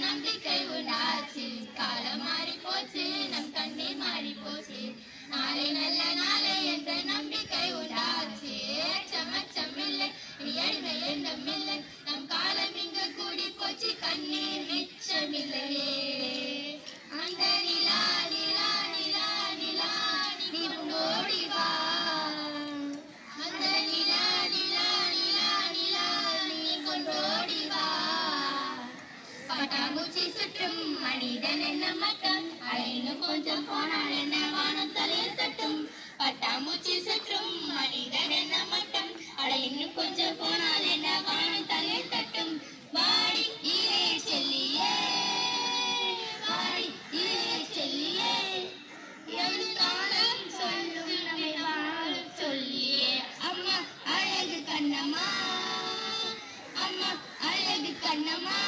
நம்பிக்கை உண்டாச்சு. காலம் மாறி போச்சு, நம் கண்ணீர் மாறி போச்சு. நாளை நல்ல நாளை என்ற நம்பிக்கை உண்டாச்சு. சமச்சமில்லை, ஏழ்மை எண்ணமில்லை, நம் காலம் இங்கு கூடி போச்சு. கண்ணீர் மிச்சமில்லையே. அந்த நிலா நிலா நிலா நிலா நீ ஓடி வா. அந்த நிலா நிலா நிலா நிலா நீ கொண்டோடி வா. பட்டாம்பூச்சி சுற்றும் மனிதன் என்ன மட்டம், அலைன்னு கொஞ்சம் போனால் என்ன வானம் தலையில் தட்டும். பட்டாம்பூச்சி சுற்றும் மனிதன் என்ன மட்டம், அலைன்னு கொஞ்சம் போனால் என்ன வானம் தலையில் தட்டும். வாடி ஈரே செல்லியே, வாடி ஈரே செல்லியே, எழுத்தாளம் சொல்லும் நம்மை வாழும் சொல்லியே. அம்மா அழகு கண்ணம்மா, அம்மா அழகு கண்ணம்மா,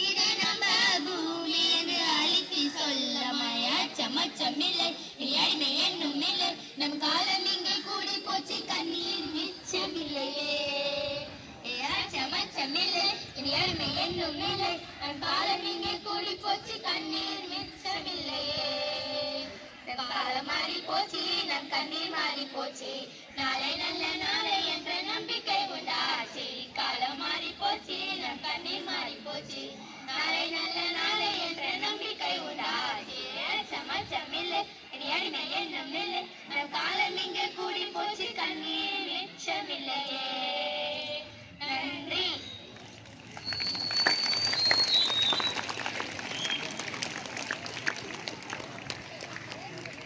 இதை நம்ம பூமி என்று அழைத்து சொல்லமாயா. சமச்சமில்லை, ஏழ்மை என்னும் இல்லை, நம் காலம் இங்கே கூடி போச்சு. கண்ணீர் மிச்சமில்லையே. சமச்சமில்லை, ஏழ்மை என்னும் இல்லை, நம் காலம் இங்கே கூடி போச்சு. கண்ணீர் மிச்சமில்லையே. காலம் மாறி போச்சு, நம் கண்ணீர் மாறி போச்சு. நாளை நல்ல நாளை என்ற நம்பிக்கை உண்டாச்சு. காலம் மாறி போச்சு, நம் கண்ணீர் மாறி போச்சு. நாளை நல்ல நாளை என்ற நம்பிக்கை உண்டாச்சு. சமச்சமில்லை, ஏழ்மை எண்ணம் இல்லை, நம் காலம் இங்கே கூடி போச்சு.